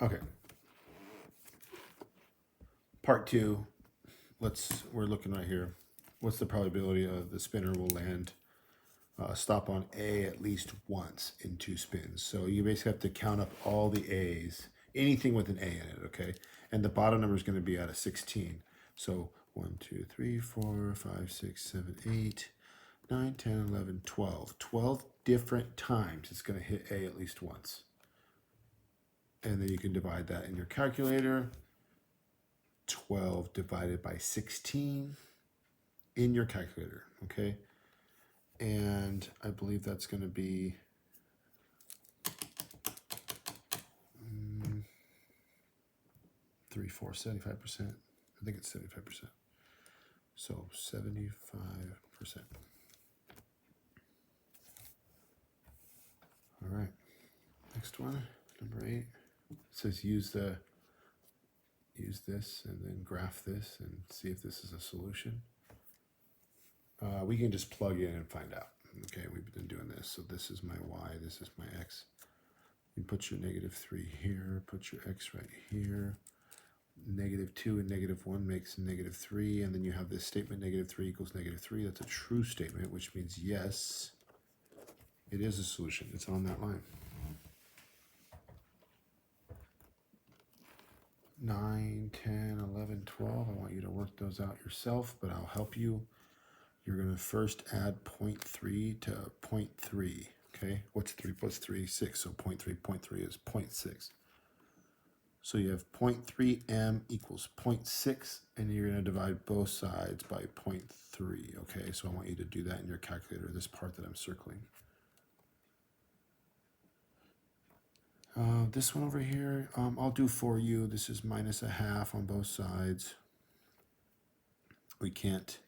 Okay. Part two. We're looking right here. What's the probability of the spinner will land stop on A at least once in 2 spins? So you basically have to count up all the A's, anything with an A in it, okay? And the bottom number is going to be out of 16. So 1, 2, 3, 4, 5, 6, 7, 8, 9, 10, 11, 12. 12 different times it's going to hit A at least once. And then you can divide that in your calculator. 12 divided by 16 in your calculator, okay? And I believe that's going to be 3, 4, 75%. I think it's 75%. So 75%. All right. Next one, number 8. It says use this and then graph this and see if this is a solution. We can just plug in and find out. Okay, we've been doing this. So this is my y, this is my x. You put your -3 here, put your x right here. -2 and -1 makes -3, and then you have this statement -3 equals -3. That's a true statement, which means yes, it is a solution. It's on that line. 9, 10, 11, 12. I want you to work those out yourself, but I'll help you. You're going to first add 0.3 to 0.3. Okay, what's 3 plus 3? 6. So 0.3 is 0.6. So you have 0.3m equals 0.6, and you're going to divide both sides by 0.3. Okay, so I want you to do that in your calculator, this part that I'm circling. This one over here, I'll do for you. This is -1/2 on both sides. We can't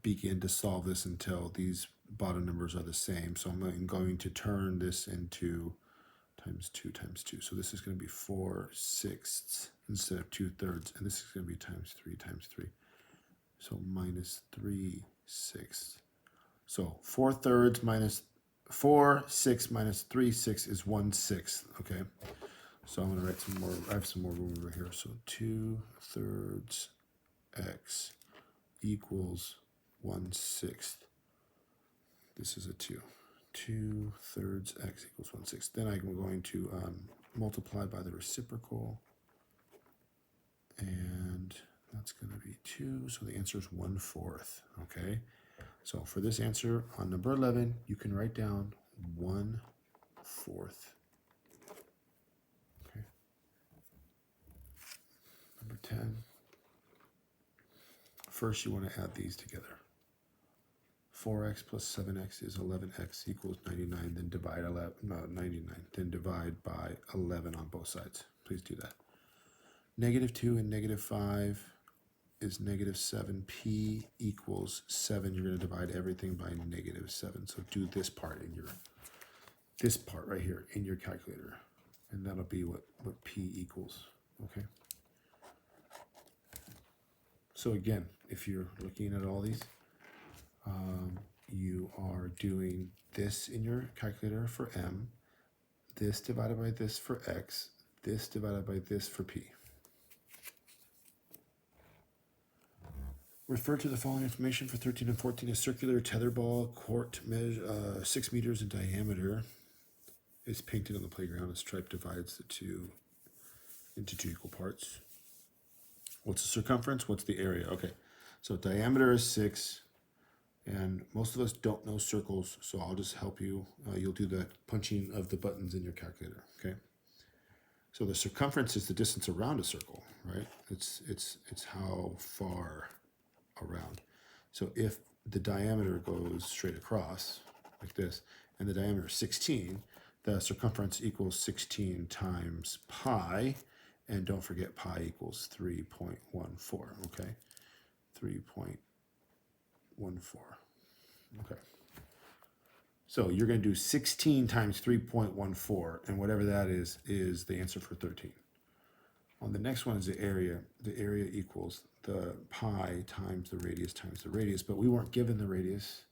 begin to solve this until these bottom numbers are the same. So I'm going to turn this into times 2 times 2. So this is going to be 4/6 instead of 2/3. And this is going to be times 3 times 3. So -3/6. So 4/3 minus 4/6 minus 3/6 is 1/6. Okay. So I'm going to write some more. I have some more room over here. So 2/3 x equals 1/6. This is a 2. 2/3 x equals 1/6. Then I'm going to multiply by the reciprocal. And that's going to be 2. So the answer is 1/4. Okay. So for this answer on number 11, you can write down 1/4. Okay. Number 10. First, you want to add these together. 4x plus 7x is 11x equals 99. Then divide 99. Then divide by 11 on both sides. Please do that. -2 and -5 is -7. P equals 7. You're going to divide everything by -7. So do this part right here in your calculator, and that'll be what P equals. Okay. So again, if you're looking at all these, you are doing this in your calculator for M, this divided by this for X, this divided by this for P. Refer to the following information for 13 and 14. A circular tetherball court 6 meters in diameter is painted on the playground. A stripe divides the two into 2 equal parts. What's the circumference? What's the area? Okay, so diameter is 6, and most of us don't know circles, so I'll just help you. You'll do the punching of the buttons in your calculator, okay? So the circumference is the distance around a circle, right? It's how far around. So if the diameter goes straight across like this, and the diameter is 16, the circumference equals 16 times pi, and don't forget pi equals 3.14, okay? 3.14, okay. So you're going to do 16 times 3.14, and whatever that is the answer for 13. On the next one is the area. The area equals the pi times the radius, but we weren't given the radius.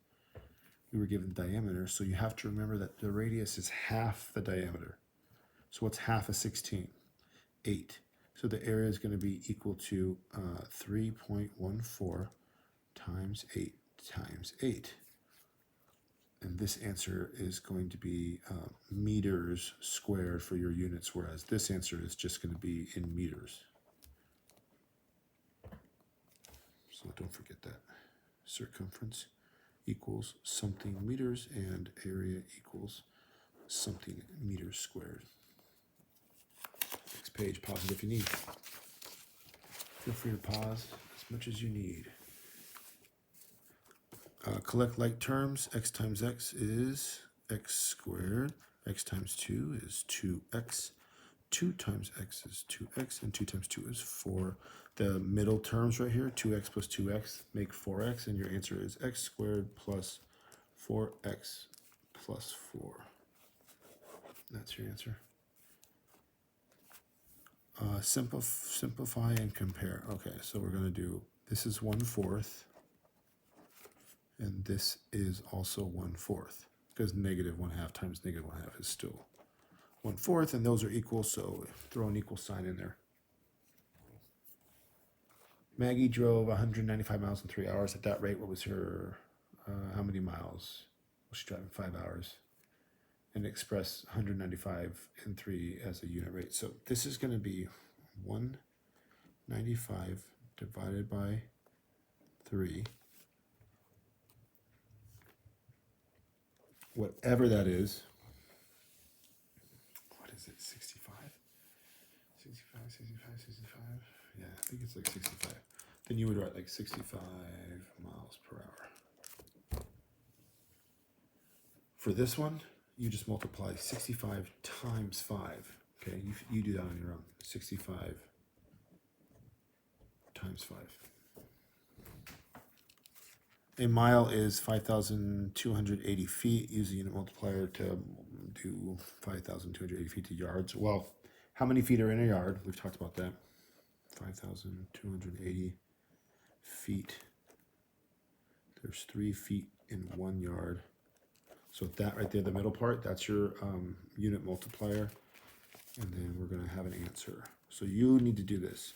We were given diameter, so you have to remember that the radius is half the diameter. So what's half of 16? 8. So the area is going to be equal to 3.14 times 8 times 8. And this answer is going to be meters squared for your units, whereas this answer is just going to be in meters. So don't forget that. Circumference equals something meters and area equals something meters squared. Next page, pause it if you need. Feel free to pause as much as you need. Collect like terms. X times x is x squared. X times 2 is 2x. 2 times x is 2x, and 2 times 2 is 4. The middle terms right here, 2x plus 2x, make 4x, and your answer is x squared plus 4x plus 4. That's your answer. Simplify and compare. Okay, so we're going to do, this is 1/4, and this is also 1/4, because negative 1/2 times negative 1/2 is still 1/4, and those are equal, so throw an equal sign in there. Maggie drove 195 miles in 3 hours. At that rate, what was her, how many miles was she driving? 5 hours. And express 195 in 3 as a unit rate. So this is going to be 195 divided by 3. Whatever that is. What is it, 65? 65, 65, 65? Yeah, I think it's like 65. Then you would write like 65 miles per hour. For this one, you just multiply 65 times 5. Okay, you do that on your own. 65 times 5. A mile is 5,280 feet. Use the unit multiplier to do 5,280 feet to yards. Well, how many feet are in a yard? We've talked about that. 5,280 feet. There's 3 feet in 1 yard. So that right there, the middle part, that's your unit multiplier. And then we're going to have an answer. So you need to do this.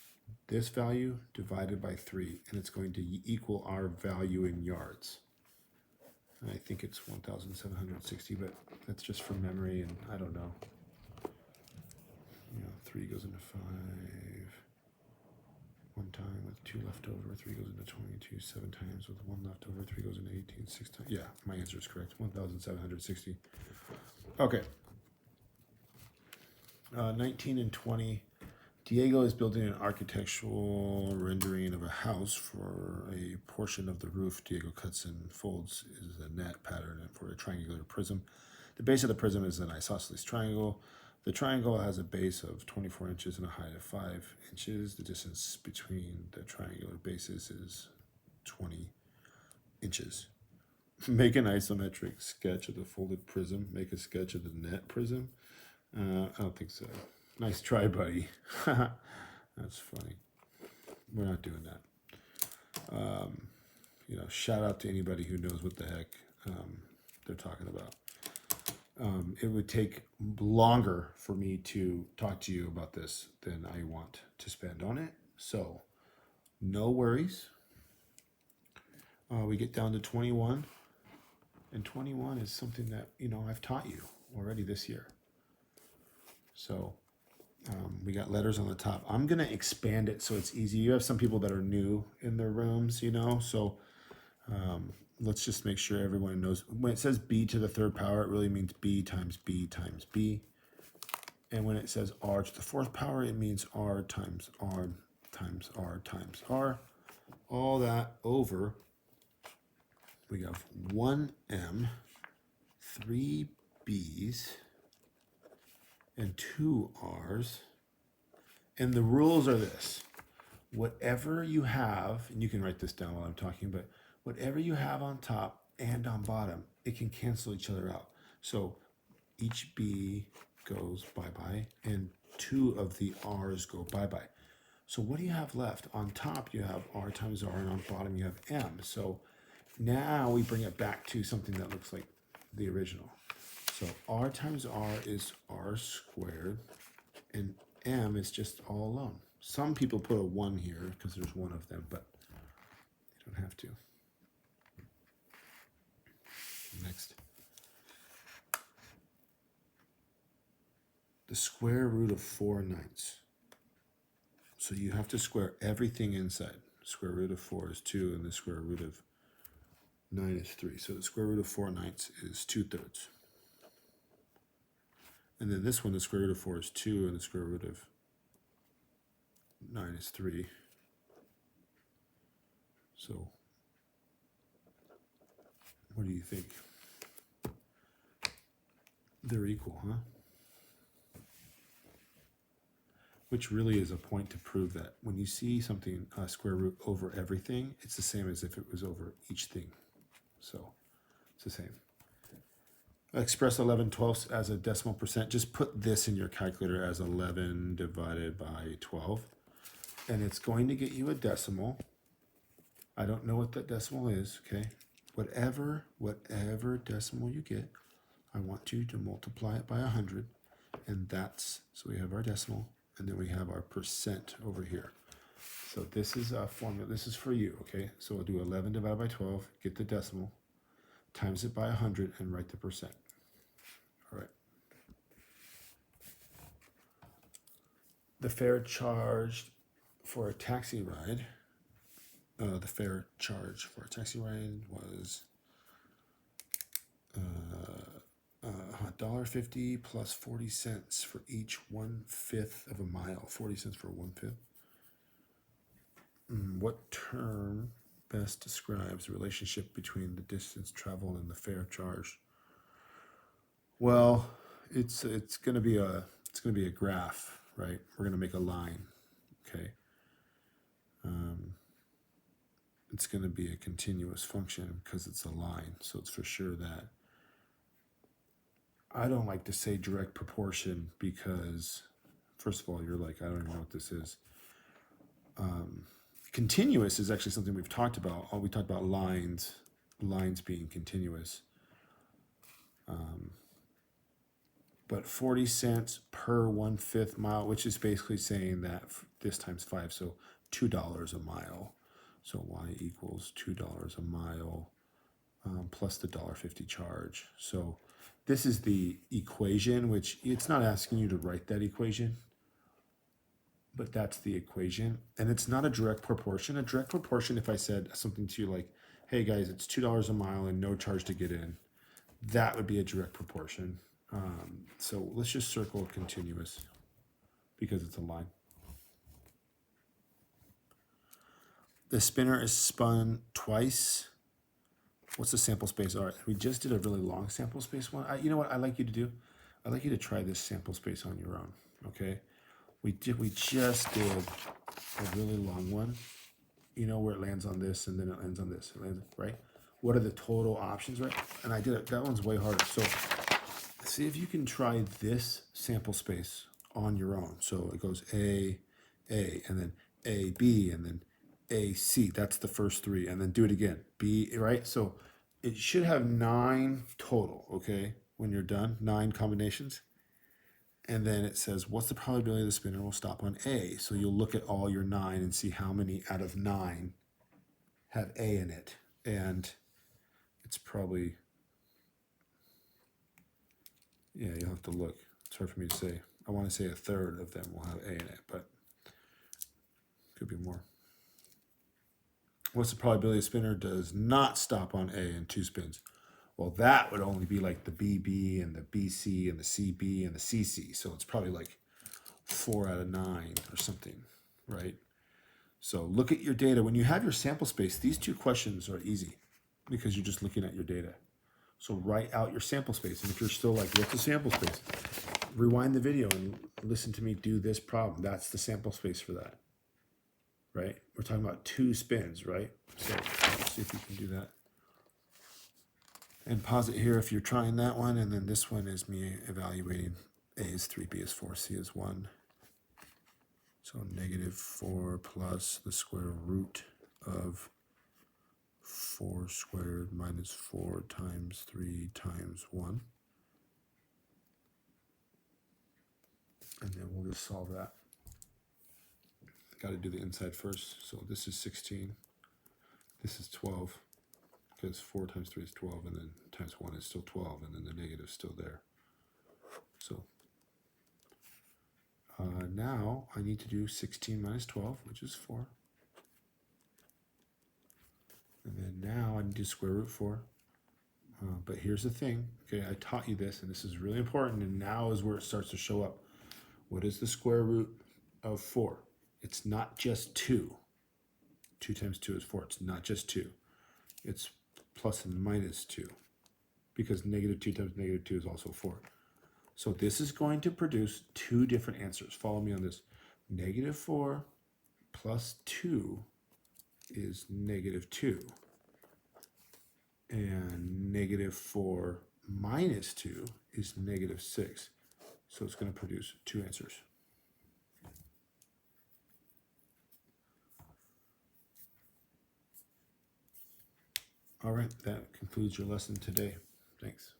This value divided by 3, and it's going to equal our value in yards. And I think it's 1,760, but that's just from memory, and I don't know. 3 goes into 5. 1 time with 2 left over. 3 goes into 22. 7 times with 1 left over. 3 goes into 18. 6 times. Yeah, my answer is correct. 1,760. Okay. 19 and 20. Diego is building an architectural rendering of a house. For a portion of the roof, Diego cuts and folds is a net pattern for a triangular prism. The base of the prism is an isosceles triangle. The triangle has a base of 24 inches and a height of 5 inches. The distance between the triangular bases is 20 inches. Make an isometric sketch of the folded prism. Make a sketch of the net prism. I don't think so. Nice try, buddy. That's funny. We're not doing that. Shout out to anybody who knows what the heck they're talking about. It would take longer for me to talk to you about this than I want to spend on it. So, no worries. We get down to 21. And 21 is something that, I've taught you already this year. So, we got letters on the top. I'm going to expand it so it's easy. You have some people that are new in their rooms, so let's just make sure everyone knows. When it says b to the 3rd power, it really means b times b times b. And when it says r to the 4th power, it means r times r times r times r. All that over, we have 1m, 3 b's, and 2 r's. And the rules are this. Whatever you have, and you can write this down while I'm talking, but whatever you have on top and on bottom, it can cancel each other out. So each b goes bye-bye, and 2 of the r's go bye-bye. So what do you have left? On top, you have r times r, and on bottom, you have m. So now we bring it back to something that looks like the original. So r times r is r squared, and m is just all alone. Some people put a 1 here because there's one of them, but you don't have to. Next. The square root of 4/9. So you have to square everything inside. Square root of 4 is 2, and the square root of 9 is 3. So the square root of 4/9 is 2/3. And then this one, the square root of 4 is 2, and the square root of 9 is 3. So what do you think? They're equal, huh? Which really is a point to prove that when you see something square root over everything, it's the same as if it was over each thing. So it's the same. Express 11/12 as a decimal percent. Just put this in your calculator as 11 divided by 12. And it's going to get you a decimal. I don't know what that decimal is, okay? Whatever decimal you get, I want you to multiply it by 100. And that's, so we have our decimal, and then we have our percent over here. So this is a formula, this is for you, okay? So we'll do 11 divided by 12, get the decimal, times it by 100, and write the percent. All right. The fare charged for a taxi ride, the fare charge for a taxi ride was $1.50 plus 40 cents for each 1/5 of a mile. 40 cents for 1/5. What term best describes the relationship between the distance traveled and the fare charge? Well, it's going to be a graph, right? We're going to make a line, okay? It's going to be a continuous function because it's a line, so it's for sure that. I don't like to say direct proportion because, first of all, you're like, I don't even know what this is. Continuous is actually something we've talked about. We talked about lines being continuous. But 40 cents per 1/5 mile, which is basically saying that this times 5, so $2 a mile. So y equals $2 a mile plus the $1.50 charge. So this is the equation, which it's not asking you to write that equation, but that's the equation. And it's not a direct proportion. A direct proportion, if I said something to you like, hey guys, it's $2 a mile and no charge to get in, that would be a direct proportion. So let's just circle continuous because it's a line. The spinner is spun twice. What's the sample space? All right, we just did a really long sample space one. You know what I'd like you to do? I'd like you to try this sample space on your own, okay? We just did a really long one. You know where it lands on this and then it lands on this, right? What are the total options, right? And I did it, that one's way harder. So see if you can try this sample space on your own. So it goes A, and then A, B, and then A, C. That's the first 3. And then do it again. B, right? So it should have 9 total, okay? When you're done, 9 combinations. And then it says, what's the probability the spinner will stop on A? So you'll look at all your 9 and see how many out of 9 have A in it. And it's probably, yeah, you'll have to look. It's hard for me to say. I want to say a third of them will have A in it, but could be more. What's the probability the spinner does not stop on A in 2 spins? Well, that would only be like the BB and the BC and the CB and the CC. So it's probably like 4 out of 9 or something, right? So look at your data. When you have your sample space, these 2 questions are easy because you're just looking at your data. So write out your sample space. And if you're still like, what's the sample space? Rewind the video and listen to me do this problem. That's the sample space for that, right? We're talking about 2 spins, right? So let's see if you can do that. And pause it here if you're trying that one. And then this one is me evaluating. A is 3, B is 4, C is 1. So -4 plus the square root of 4 squared minus 4 times 3 times 1. And then we'll just solve that. Got to do the inside first. So this is 16. This is 12. Because 4 times 3 is 12. And then times 1 is still 12. And then the negative is still there. So now I need to do 16 minus 12, which is 4. And then now I need to square root 4. But here's the thing. Okay, I taught you this, and this is really important. And now is where it starts to show up. What is the square root of 4? It's not just 2. 2 times 2 is 4. It's not just 2. It's plus and minus 2. Because negative 2 times negative 2 is also 4. So this is going to produce two different answers. Follow me on this. Negative 4 plus 2 is negative 2. And negative 4 minus 2 is negative 6. So it's going to produce two answers. All right, that concludes your lesson today. Thanks.